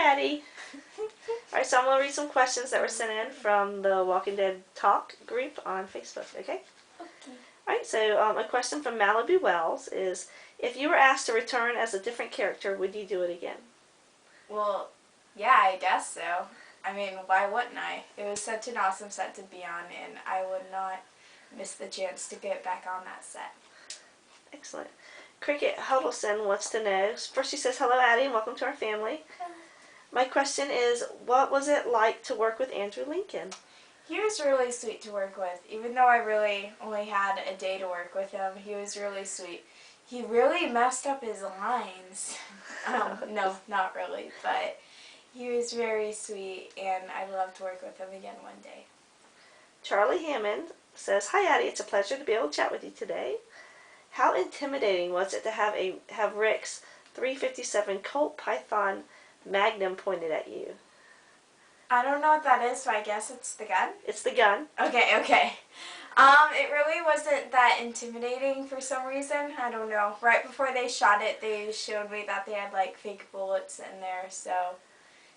Addy. Alright, so I'm going to read some questions that were sent in from the Walking Dead Talk group on Facebook, okay? Okay. Alright, so a question from Malibu Wells is, if you were asked to return as a different character, would you do it again? Well, yeah, I guess so. I mean, why wouldn't I? It was such an awesome set to be on, and I would not miss the chance to get back on that set. Excellent. Cricket Huddleston wants to know, first she says, hello Addy and welcome to our family. My question is, what was it like to work with Andrew Lincoln? He was really sweet to work with. Even though I really only had a day to work with him, he was really sweet. He really messed up his lines. No, not really, but he was very sweet, and I'd love to work with him again one day. Charlie Hammond says, hi Addy, it's a pleasure to be able to chat with you today. How intimidating was it to have Rick's .357 Colt Python Magnum pointed at you? I don't know what that is, so I guess it's the gun? It's the gun. Okay. It really wasn't that intimidating for some reason. I don't know. Right before they shot it, they showed me that they had like fake bullets in there, so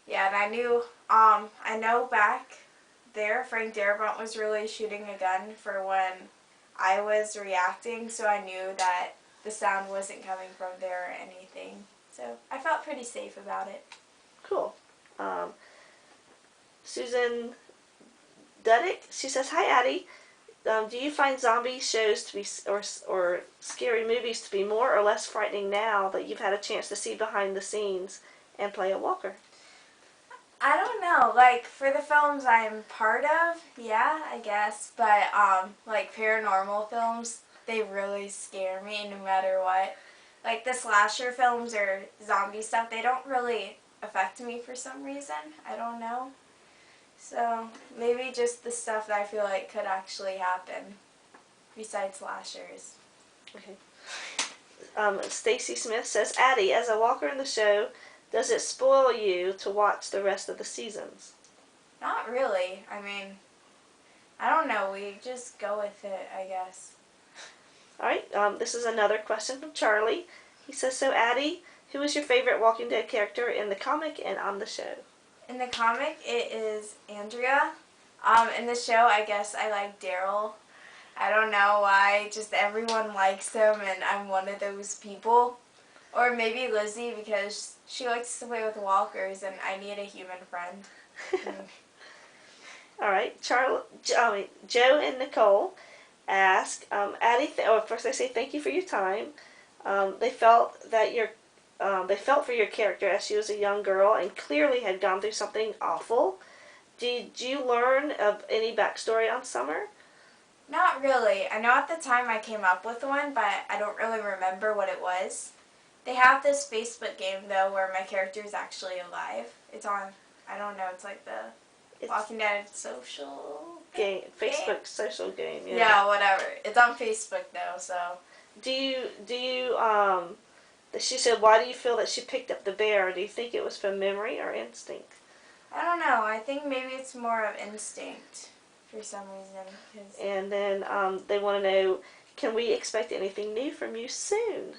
yeah, and I know back there Frank Darabont was really shooting a gun for when I was reacting, so I knew that the sound wasn't coming from there or anything. So I felt pretty safe about it. Cool. Susan Duddick, she says, hi Addy. Do you find zombie shows to be, or scary movies to be more or less frightening now that you've had a chance to see behind the scenes and play a walker? I don't know, like, for the films I'm part of, yeah, I guess, but, like, paranormal films, they really scare me no matter what. Like, the slasher films or zombie stuff, they don't really affect me for some reason, I don't know. So, maybe just the stuff that I feel like could actually happen, besides slashers. Okay. Stacy Smith says, Addy, as a walker in the show, does it spoil you to watch the rest of the seasons? Not really. I mean, I don't know. We just go with it, I guess. Alright, this is another question from Charlie. He says, so Addy, who is your favorite Walking Dead character in the comic and on the show? In the comic, it is Andrea. In the show, I guess I like Daryl. I don't know why. Just everyone likes him, and I'm one of those people. Or maybe Lizzie, because she likes to play with walkers, and I need a human friend. Alright, Joe and Nicole ask, Addy, first they say thank you for your time. They felt for your character as she was a young girl and clearly had gone through something awful. Did you learn of any backstory on Summer? Not really. I know at the time I came up with one, but I don't really remember what it was. They have this Facebook game, though, where my character is actually alive. It's on, I don't know, it's like the Walking Dead social game. Facebook social game, yeah. Yeah, whatever. It's on Facebook, though, so. She said, why do you feel that she picked up the bear? Do you think it was from memory or instinct? I don't know. I think maybe it's more of instinct for some reason. And then they want to know, can we expect anything new from you soon?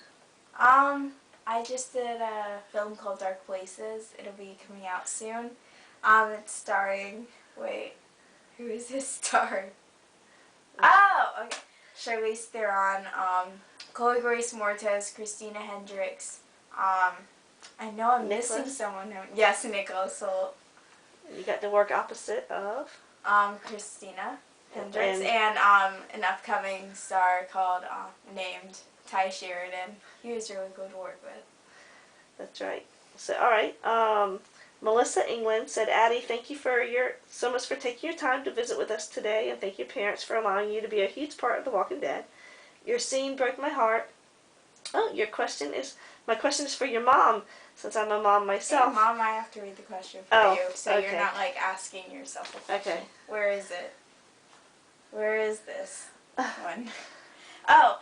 I just did a film called Dark Places. It'll be coming out soon. It's starring, wait, who is this star? Oh, okay. Charlize Theron, Chloe Grace Moretz, Christina Hendricks. I know I'm missing someone. Yes, Nicholas Hoult. You got to work opposite of? Christina Hendricks, and an upcoming star called, named Ty Sheridan. He was really good to work with. That's right. So, alright, Melissa England said, Addy, thank you so much for taking your time to visit with us today, and thank your parents for allowing you to be a huge part of The Walking Dead. Your scene broke my heart. Oh, my question is for your mom, since I'm a mom myself. Hey, Mom, I have to read the question for you, so you're not, like, asking yourself a question. Okay. Where is it? Where is this one? Oh,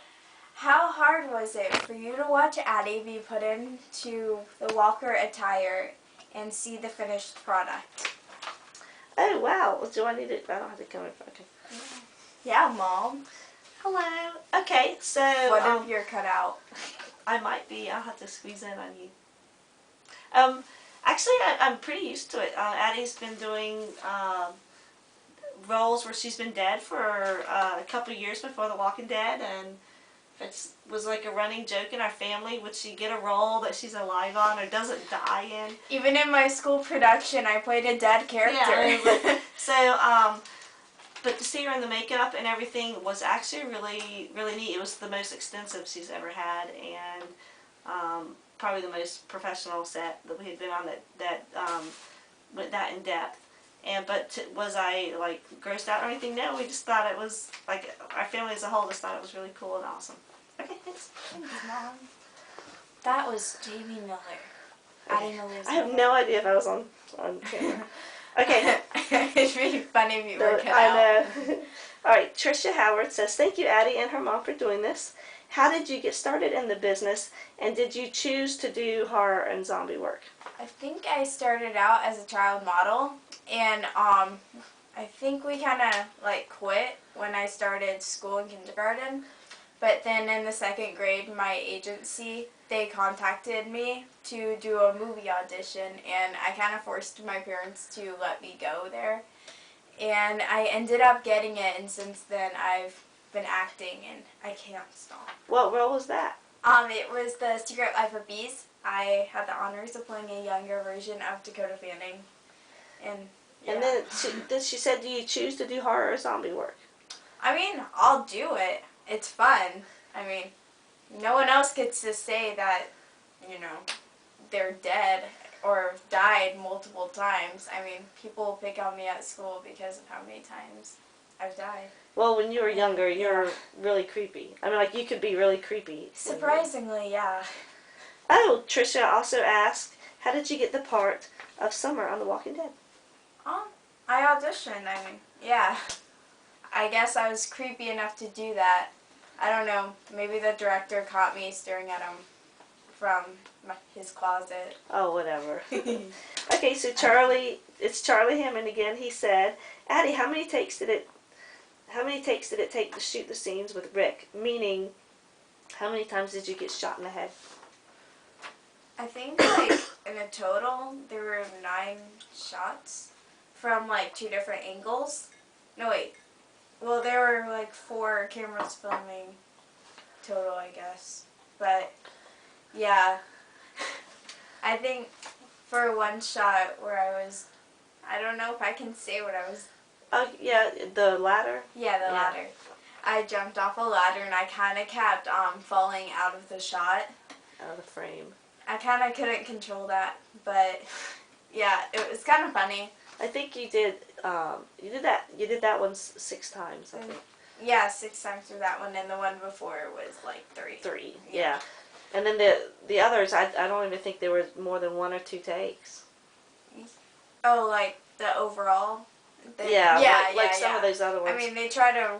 how hard was it for you to watch Addy be put into the walker attire and see the finished product? Oh, wow. Do I need it? I don't have to come in. Okay. Yeah, Mom. Hello. Okay, so... What if you're cut out? I might be. I'll have to squeeze in on you. Actually, I'm pretty used to it. Addie's been doing roles where she's been dead for a couple years before The Walking Dead, and it was like a running joke in our family. Would she get a role that she's alive on or doesn't die in? Even in my school production, I played a dead character. Yeah, so, but to see her in the makeup and everything was actually really, really neat. It was the most extensive she's ever had, and probably the most professional set that we had been on that went that in depth. Was I like grossed out or anything? No, we just thought it was like our family as a whole just thought it was really cool and awesome. Okay, thanks. Thanks, Mom. That was Jamie Miller. Addy Miller's I have mother. no idea if I was on camera. Okay. It'd be funny if you were cut out. I know. All right, Trisha Howard says, thank you, Addie and her mom, for doing this. How did you get started in the business, and did you choose to do horror and zombie work? I think I started out as a child model, and I think we kind of like quit when I started school in kindergarten. But then in the 2nd grade, my agency, they contacted me to do a movie audition, and I kind of forced my parents to let me go there. And I ended up getting it, and since then I've been acting, and I can't stop. What role was that? It was The Secret Life of Bees. I had the honors of playing a younger version of Dakota Fanning. And then she said, do you choose to do horror or zombie work? I mean, I'll do it. It's fun. I mean, no one else gets to say that, they're dead or died multiple times. I mean, people pick on me at school because of how many times I've died. Well, when you were younger, you're really creepy. I mean, like, you could be really creepy. Surprisingly, yeah. Oh, Trisha also asked, how did you get the part of Summer on The Walking Dead? I auditioned, yeah. I guess I was creepy enough to do that. I don't know, maybe the director caught me staring at him from his closet. Oh, whatever. Okay, so it's Charlie Hammond again. He said, Addie, how many takes did it take to shoot the scenes with Rick? Meaning, how many times did you get shot in the head? I think, like, in a total, there were 9 shots from, like, 2 different angles. No, wait. Well, there were, like, 4 cameras filming total, I guess. But, yeah. I think for one shot where I don't know if I can say what I was. Yeah, the ladder? Yeah, the ladder. I jumped off a ladder and I kind of kept falling out of the shot. Out of the frame. I kind of couldn't control that, but yeah, it was kind of funny. I think you did that one 6 times, I think. Yeah, 6 times for that one, and the one before was like 3. 3, yeah. And then the others, I don't even think there was more than 1 or 2 takes. Oh, like the overall? Like some of those other ones. I mean, they try to,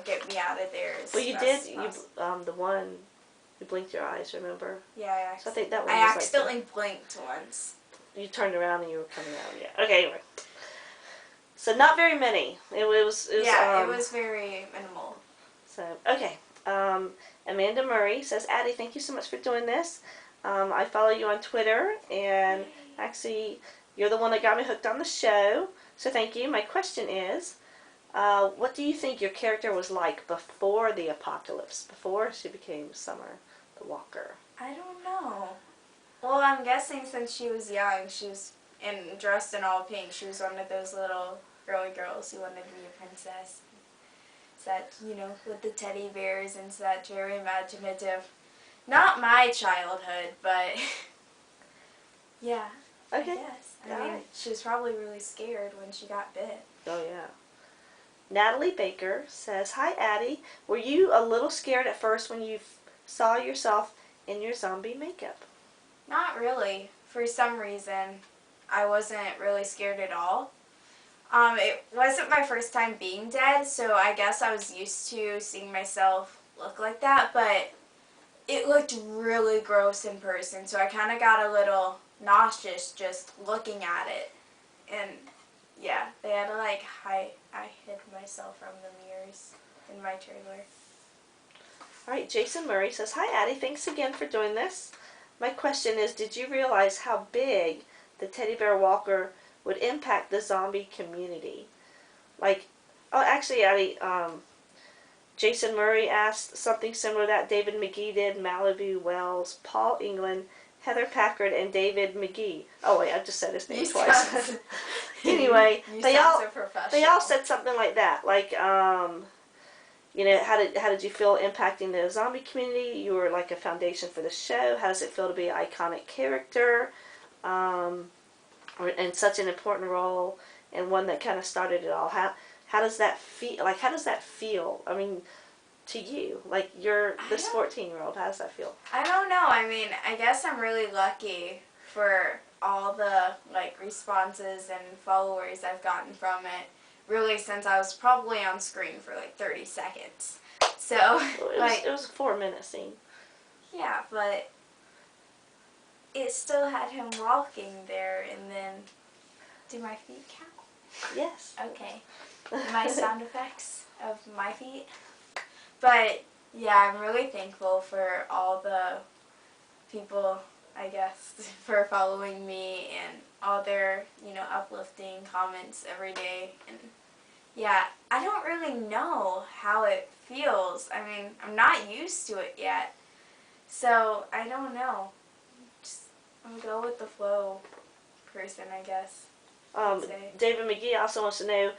get me out of there. Well, you did, the one, you blinked your eyes, remember? Yeah, so I think that one I was accidentally blinked once. You turned around and you were coming out, yeah. Okay, anyway. So not very many. It was very minimal. So, okay. Amanda Murray says, Addie, thank you so much for doing this. I follow you on Twitter, and actually, you're the one that got me hooked on the show. So thank you. My question is, what do you think your character was like before the apocalypse, before she became Summer the Walker? I don't know. Well, I'm guessing since she was young, she was dressed in all pink. She was one of those little girly girls who wanted to be a princess. That, with the teddy bears and that very imaginative. Not my childhood, but yeah. Okay. Yes. I mean, she was probably really scared when she got bit. Oh, yeah. Natalie Baker says, hi, Addie. Were you a little scared at first when you saw yourself in your zombie makeup? Not really. For some reason, I wasn't really scared at all. It wasn't my first time being dead, so I guess I was used to seeing myself look like that, but it looked really gross in person, so I kind of got a little nauseous just looking at it. And yeah, they had to I hid myself from the mirrors in my trailer. Alright, Jason Murray says, hi Addie, thanks again for doing this. My question is, did you realize how big the teddy bear walker would impact the zombie community? Like, oh, actually, Addie, Jason Murray asked something similar to that. David McGee did. Malibu Wells, Paul England, Heather Packard, and David McGee. Oh wait, I just said his name twice. Anyway, they all said something like that. Like, you know, how did you feel impacting the zombie community? You were like a foundation for the show. How does it feel to be an iconic character, in such an important role, and one that kind of started it all? How does that feel? Like, how does that feel? I mean, to you, like you're this 14-year-old. How does that feel? I don't know. I mean, I guess I'm really lucky for all the like responses and followers I've gotten from it. Really, since I was probably on screen for like 30 seconds. So, Well, it was a 4-minute scene. Yeah, but it still had him walking there, and then do my feet count? Yes. Okay. My sound effects of my feet. But yeah, I'm really thankful for all the people, I guess, for following me and all their, you know, uplifting comments every day. And yeah, I don't really know how it feels. I mean, I'm not used to it yet. So, I don't know. Just, I'm a go with the flow person, I guess. David McGee also wants to know,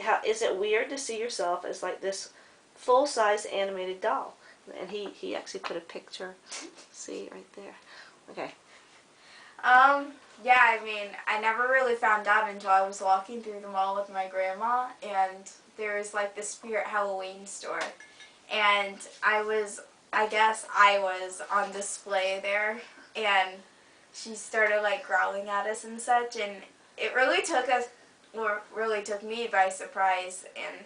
how is it weird to see yourself as like this full-size animated doll? And he actually put a picture. See right there. Okay. Yeah, I mean, I never really found out until I was walking through the mall with my grandma, and there was like the Spirit Halloween store, and I guess I was on display there, and she started like growling at us and such, and it really took me by surprise, and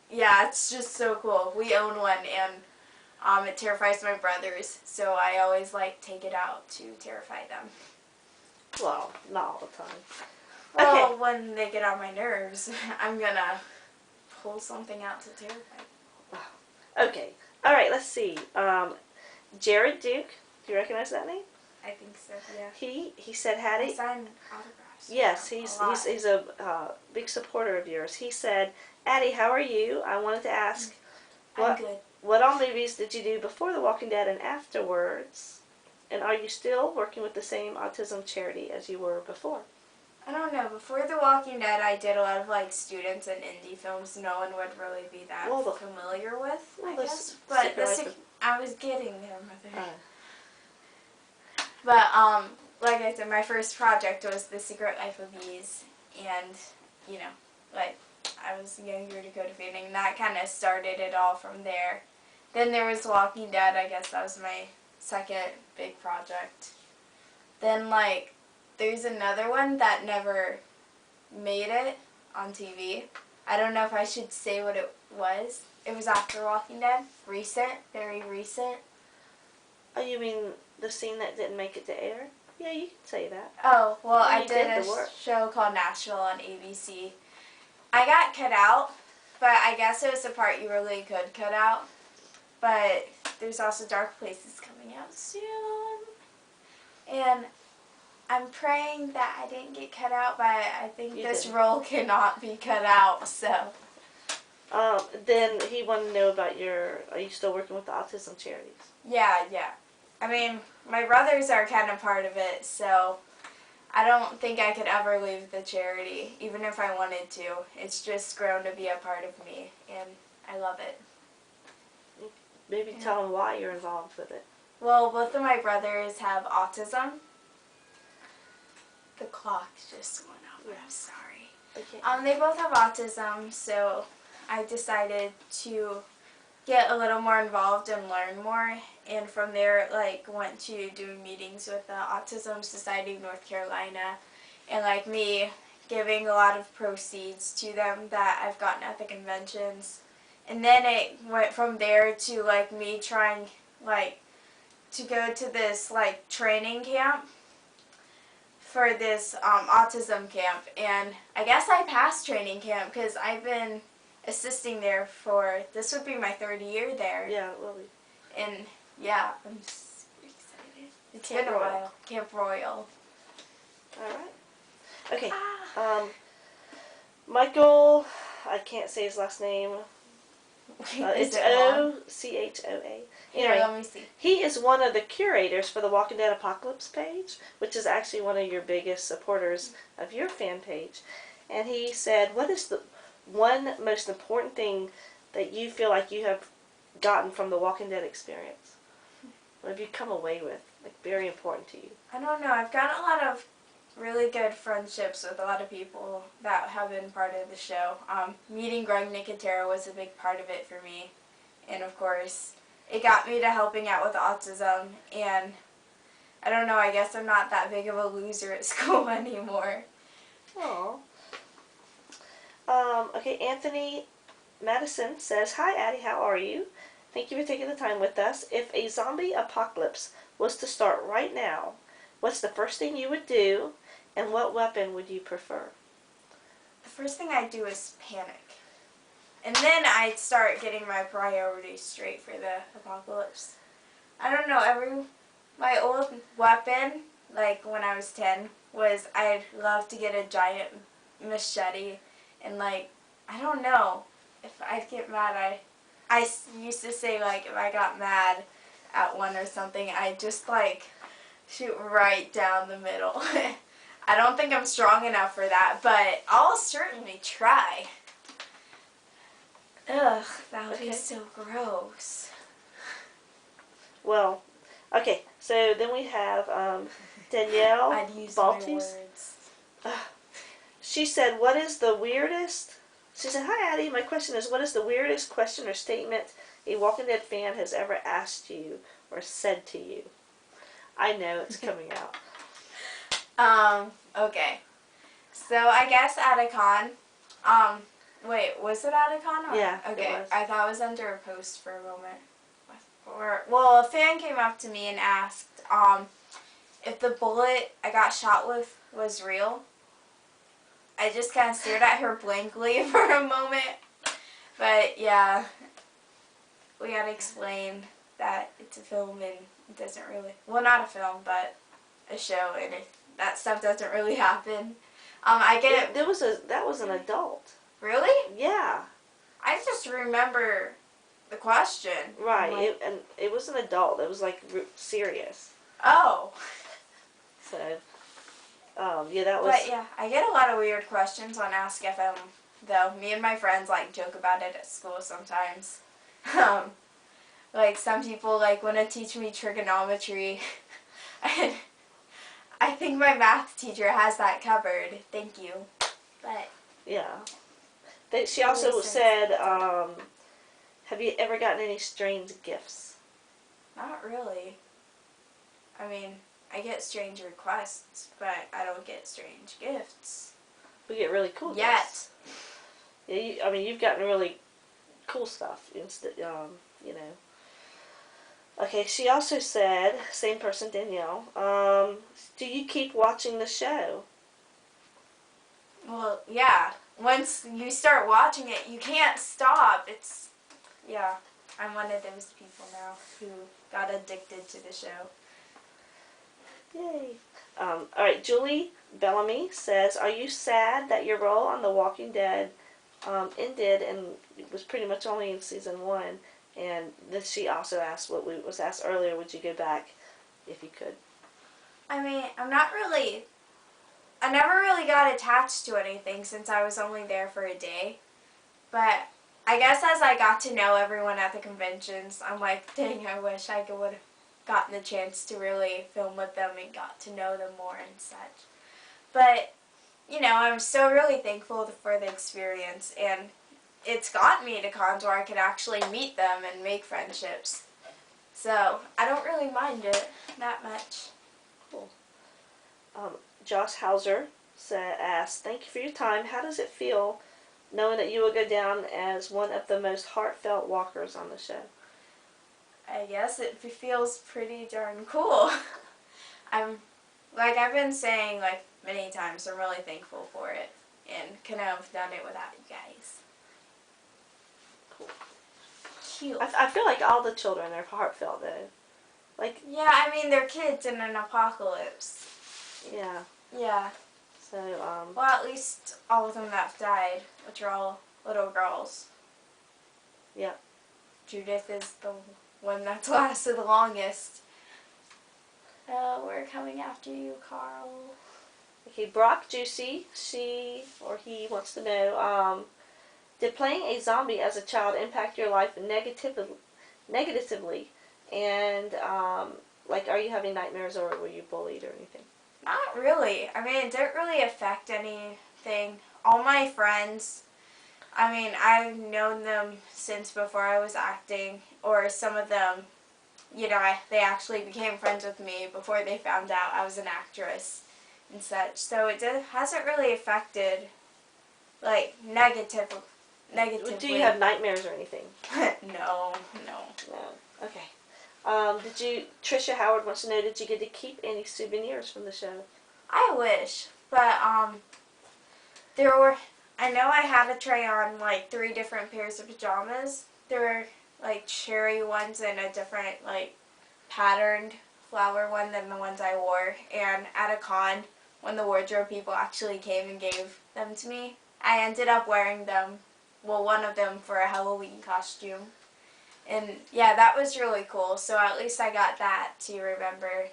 yeah, it's just so cool. We own one, and it terrifies my brothers, so I always like take it out to terrify them. Well, not all the time. Well, Okay. when they get on my nerves, I'm gonna pull something out to terrify them. Okay. All right. Let's see. Jared Duke. Do you recognize that name? I think so. Yeah. He said, Hattie. I sign autographs. Yes, he's a big supporter of yours. He said, Addie, how are you? I wanted to ask, I'm good. what all movies did you do before The Walking Dead and afterwards? And are you still working with the same autism charity as you were before? I don't know. Before The Walking Dead, I did a lot of like students and indie films no one would really be that familiar with, I guess. But I was getting there, Mother. But like I said, my first project was The Secret Life of Bees, and you know, like I was young Dakota Fanning, and that kind of started it all from there. Then there was Walking Dead. I guess that was my second big project. Then like there's another one that never made it on TV. I don't know if I should say what it was. It was after Walking Dead. Recent, very recent. Oh, you mean the scene that didn't make it to air? Yeah, you can say that. Oh, well, I did a show called Nashville on ABC. I got cut out, but I guess it was the part you really could cut out. But there's also Dark Places coming out soon. And I'm praying that I didn't get cut out, but I think this role cannot be cut out, so. Then he wanted to know about are you still working with the autism charities? Yeah. I mean, my brothers are kind of part of it, so I don't think I could ever leave the charity, even if I wanted to. It's just grown to be a part of me, and I love it. Maybe tell them why you're involved with it. Well, both of my brothers have autism. The clock just went off. I'm sorry. Okay. They both have autism, so I decided to get a little more involved and learn more. And from there, like, went to doing meetings with the Autism Society of North Carolina, and like me giving a lot of proceeds to them that I've gotten at the conventions. And then it went from there to like me trying like to go to this like training camp for this autism camp, and I guess I passed training camp because I've been assisting there for, this would be my third year there. Yeah, well, and yeah, I'm super excited. It's been a while. Camp Royal. All right. Okay. Ah. Michael, I can't say his last name. Is It's it long? Ochoa. Here, Anyway, let me see. he is one of the curators for the Walking Dead Apocalypse page, which is actually one of your biggest supporters of your fan page. And he said, what is the one most important thing that you feel like you have gotten from the Walking Dead experience? What have you come away with? Like, very important to you? I don't know. I've gotten a lot of really good friendships with a lot of people that have been part of the show. Meeting Greg Nicotero was a big part of it for me. And of course, it got me to helping out with autism. And I don't know, I guess I'm not that big of a loser at school anymore. Oh. Okay, Anthony Madison says, hi, Addie, how are you? Thank you for taking the time with us. If a zombie apocalypse was to start right now, what's the first thing you would do, and what weapon would you prefer? The first thing I'd do is panic. And then I'd start getting my priorities straight for the apocalypse. I don't know, my old weapon, like when I was 10, was I'd love to get a giant machete and like, I don't know, if I'd get mad, I used to say like if I got mad at one or something, I'd just like shoot right down the middle. I don't think I'm strong enough for that, but I'll certainly try. Ugh, that would be so gross. Well, okay, so then we have Danielle I'd use my Baltes. words. She said, what is the weirdest... She said, hi, Addie. My question is, what is the weirdest question or statement a Walking Dead fan has ever asked you or said to you? I know it's coming out. Okay. So I guess at a con, wait, was it at a con? Or? Yeah, Okay, it was. I thought it was under a post for a moment. Well, a fan came up to me and asked, if the bullet I got shot with was real. I just kind of stared at her blankly for a moment. But yeah, we had to explain that it's a film and it doesn't really, well, not a film, but a show, and that stuff doesn't really happen. I get That was an adult. Really? Yeah. I just remember the question. Right. Like, It was an adult. It was like serious. oh. So, yeah, that was. But yeah, I get a lot of weird questions on Ask FM, though. Me and my friends like joke about it at school sometimes. Like some people like want to teach me trigonometry. And I think my math teacher has that covered. Thank you. But Yeah. She also said, have you ever gotten any strange gifts? not really. I mean, I get strange requests, but I don't get strange gifts. We get really cool Yet. gifts. Yeah, you've gotten really cool stuff. You know. Okay, she also said, same person, Danielle, do you keep watching the show? Well, yeah. Once you start watching it, you can't stop. Yeah. I'm one of those people now who got addicted to the show. Yay. Alright, Julie Bellamy says, are you sad that your role on The Walking Dead ended and it was pretty much only in season 1? And then she also asked what was asked earlier, would you go back if you could? I mean, I never really got attached to anything since I was only there for a day. But I guess as I got to know everyone at the conventions, I'm like, dang, I wish I would have gotten the chance to really film with them and got to know them more and such. But, you know, I'm still really thankful for the experience, and it's gotten me to cons where I could actually meet them and make friendships. So, I don't really mind it that much. Cool. Josh Hauser asked, thank you for your time. How does it feel knowing that you will go down as one of the most heartfelt walkers on the show? I guess it feels pretty darn cool. I've been saying like many times, I'm really thankful for it and couldn't have done it without you guys. Cool. Cute. I feel like all the children are heartfelt though. Like, yeah, I mean they're kids in an apocalypse. yeah. Yeah. So So, Well, at least all of them that died, which are all little girls. yeah. Judith is the one that's lasted the longest. We're coming after you, Carl. Okay, Brock Juicy, she or he wants to know, did playing a zombie as a child impact your life negatively? And, like, are you having nightmares or were you bullied or anything? Not really. I mean, it didn't really affect anything. All my friends, I mean, I've known them since before I was acting, or some of them, you know, they actually became friends with me before they found out I was an actress and such. So it hasn't really affected, like, negatively. Do you have nightmares or anything? No. No. Okay. Trisha Howard wants to know, did you get to keep any souvenirs from the show? I wish, but, there were, I know I had to try on, like, 3 different pairs of pajamas. There were, like, cherry ones and a different, like, patterned flower one than the ones I wore. And at a con, when the wardrobe people actually came and gave them to me, I ended up wearing them, well, one of them for a Halloween costume. And, yeah, that was really cool. So at least I got that to remember.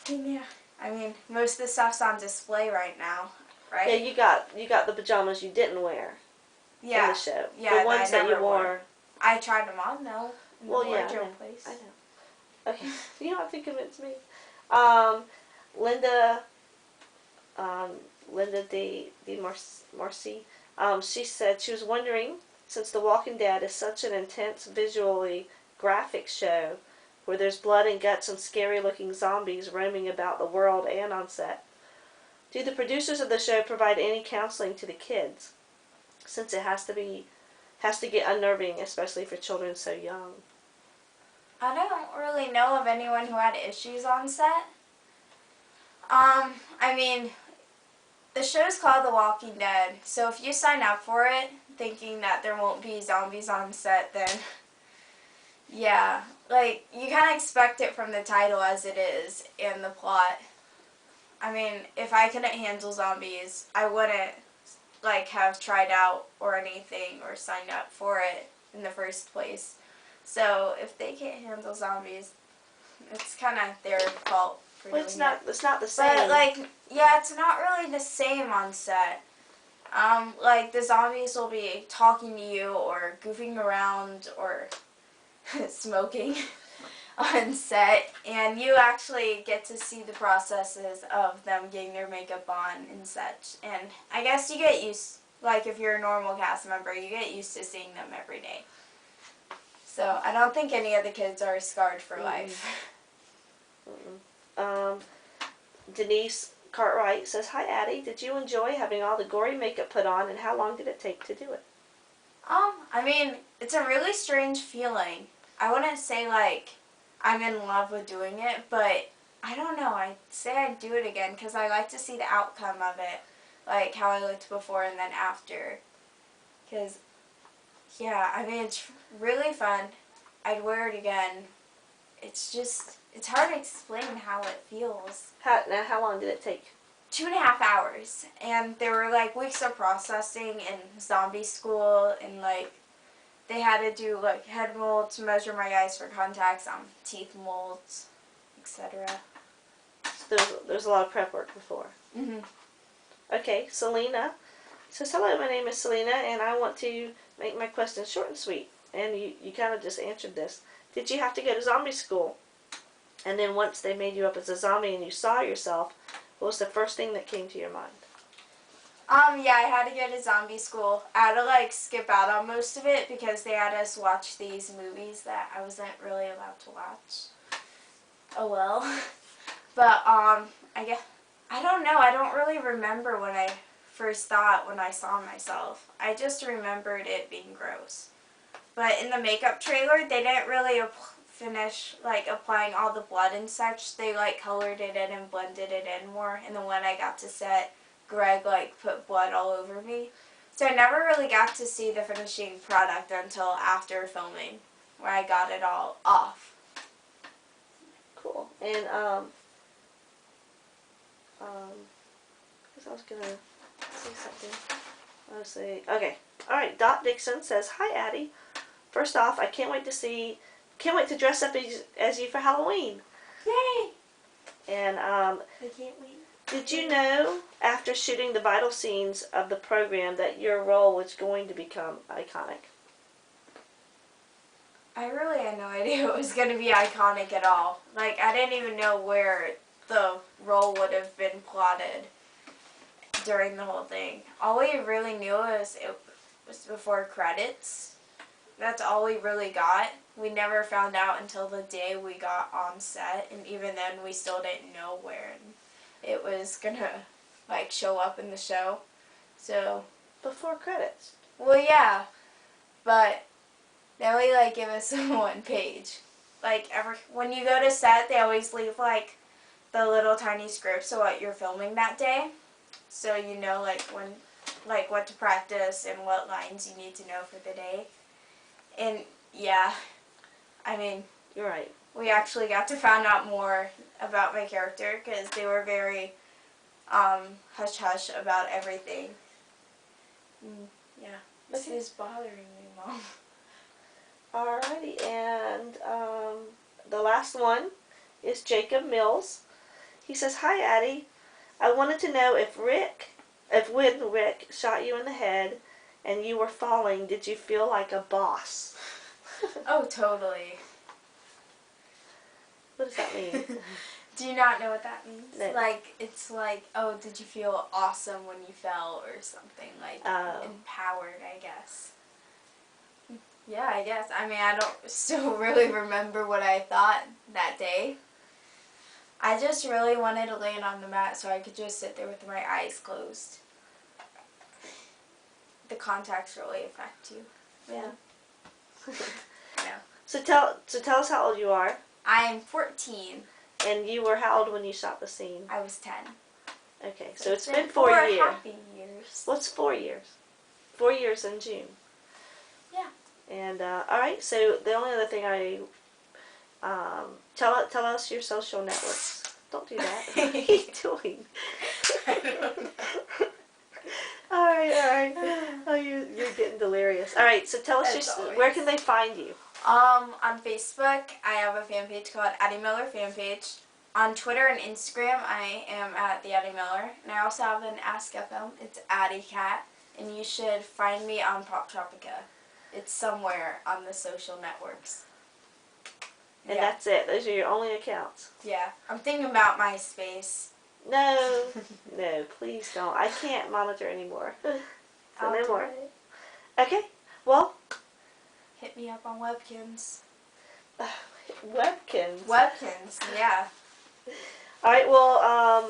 And, yeah, I mean, most of the stuff's on display right now, right? Yeah, you got the pajamas you didn't wear in the show. Yeah, the ones that you wore. I tried them on though in the wardrobe place. I know. Okay, you don't have to convince me. Um, Linda, Linda de Marcy, she said she was wondering, since The Walking Dead is such an intense, visually graphic show, where there's blood and guts and scary-looking zombies roaming about the world and on set, do the producers of the show provide any counseling to the kids, since it has to get unnerving, especially for children so young? I don't really know of anyone who had issues on set. I mean, the show's called The Walking Dead, so if you sign up for it thinking that there won't be zombies on set, then yeah, like, you kind of expect it from the title as it is and the plot. I mean, if I couldn't handle zombies, I wouldn't, like, have tried out or anything or signed up for it in the first place. So if they can't handle zombies, it's kind of their fault for doing it. It's not the same. But, like, yeah, it's not really the same on set. Like, the zombies will be talking to you or goofing around or smoking on set, and you actually get to see the processes of them getting their makeup on and such. And I guess you get used, like, if you're a normal cast member, you get used to seeing them every day. So I don't think any of the kids are scarred for life. Denise Cartwright says, "Hi Addie, did you enjoy having all the gory makeup put on, and how long did it take to do it?" I mean, it's a really strange feeling. I wouldn't say, like, I'm in love with doing it, but I don't know. I'd say I'd do it again because I like to see the outcome of it, like how I looked before and then after. Because, yeah, I mean, it's really fun. I'd wear it again. It's just, it's hard to explain how it feels. How long did it take? 2.5 hours. And there were, like, weeks of processing in zombie school, and, like, they had to do, like, head molds, measure my eyes for contacts, teeth molds, etc. So there's a lot of prep work before. Okay, Selena says, "Hello, my name is Selena, and I want to make my question short and sweet." And you kind of just answered this. Did you have to go to zombie school? And then once they made you up as a zombie and you saw yourself, what was the first thing that came to your mind? Yeah, I had to go to zombie school. I had to, like, skip out on most of it because they had us watch these movies that I wasn't really allowed to watch. Oh well. But, I guess, I don't know. I don't really remember when I first thought when I saw myself. I just remembered it being gross. But in the makeup trailer, they didn't really finish, like, applying all the blood and such. They, like, colored it in and blended it in more. And then when I got to set, Greg, like, put blood all over me. So I never really got to see the finishing product until after filming, where I got it all off. Cool. And I was gonna say something. Let's see. Okay. All right. Dot Dixon says, "Hi, Addie. First off, I can't wait to dress up as you for Halloween." Yay! And I can't wait. did you know after shooting the vital scenes of the program that your role was going to become iconic? I really had no idea it was going to be iconic at all. Like, I didn't even know where the role would have been plotted during the whole thing. All we really knew was it was before credits. That's all we really got. We never found out until the day we got on set, and even then we still didn't know where it was going to, like, show up in the show. So, Before credits. well, yeah, but they only, like, give us one page. Like, when you go to set, they always leave, like, the little tiny scripts of what you're filming that day. So you know, like, what to practice and what lines you need to know for the day. And, yeah, I mean, You're right. we actually got to find out more about my character because they were very hush-hush about everything. Yeah, this is bothering me, Mom. Alrighty, and the last one is Jacob Mills. He says, "Hi, Addie. I wanted to know if when Rick shot you in the head and you were falling, did you feel like a boss?" Oh, totally. What does that mean? Do you not know what that means? No. Like, it's like, oh, did you feel awesome when you fell or something? Like, empowered, I guess. Yeah, I guess. I mean, I don't still really remember what I thought that day. I just really wanted to land on the mat so I could just sit there with my eyes closed. The contacts really affect you. Yeah. Yeah. So tell us how old you are. I am 14. And you were how old when you shot the scene? I was 10. Okay, so it's been 4 years. Happy years. What's 4 years? 4 years in June. Yeah. And all right, so the only other thing tell us your social networks. Don't do that. What are you doing? I don't know. All right. Oh, you're getting delirious. All right, so tell us where can they find you? On Facebook, I have a fan page called Addy Miller fan page. On Twitter and Instagram, I am at the Addy Miller, and I also have an Ask FM. It's Addy Cat, and you should find me on Pop Tropica. It's somewhere on the social networks. And that's it. Those are your only accounts. Yeah, I'm thinking about MySpace. No, no, please don't. I can't monitor anymore. So no more. Okay, well. Hit me up on Webkins. Webkins. Webkins, yeah. All right. Well,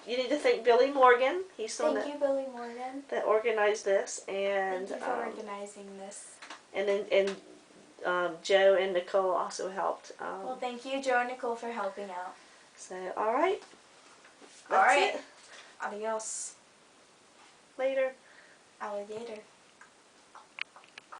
you need to thank Billy Morgan. He's the one Thank you, Billy Morgan. that organized this, and Thank you for organizing this. And Joe and Nicole also helped. Well, thank you, Joe and Nicole, for helping out. So, all right. All right. It. Adios. Later. Alligator.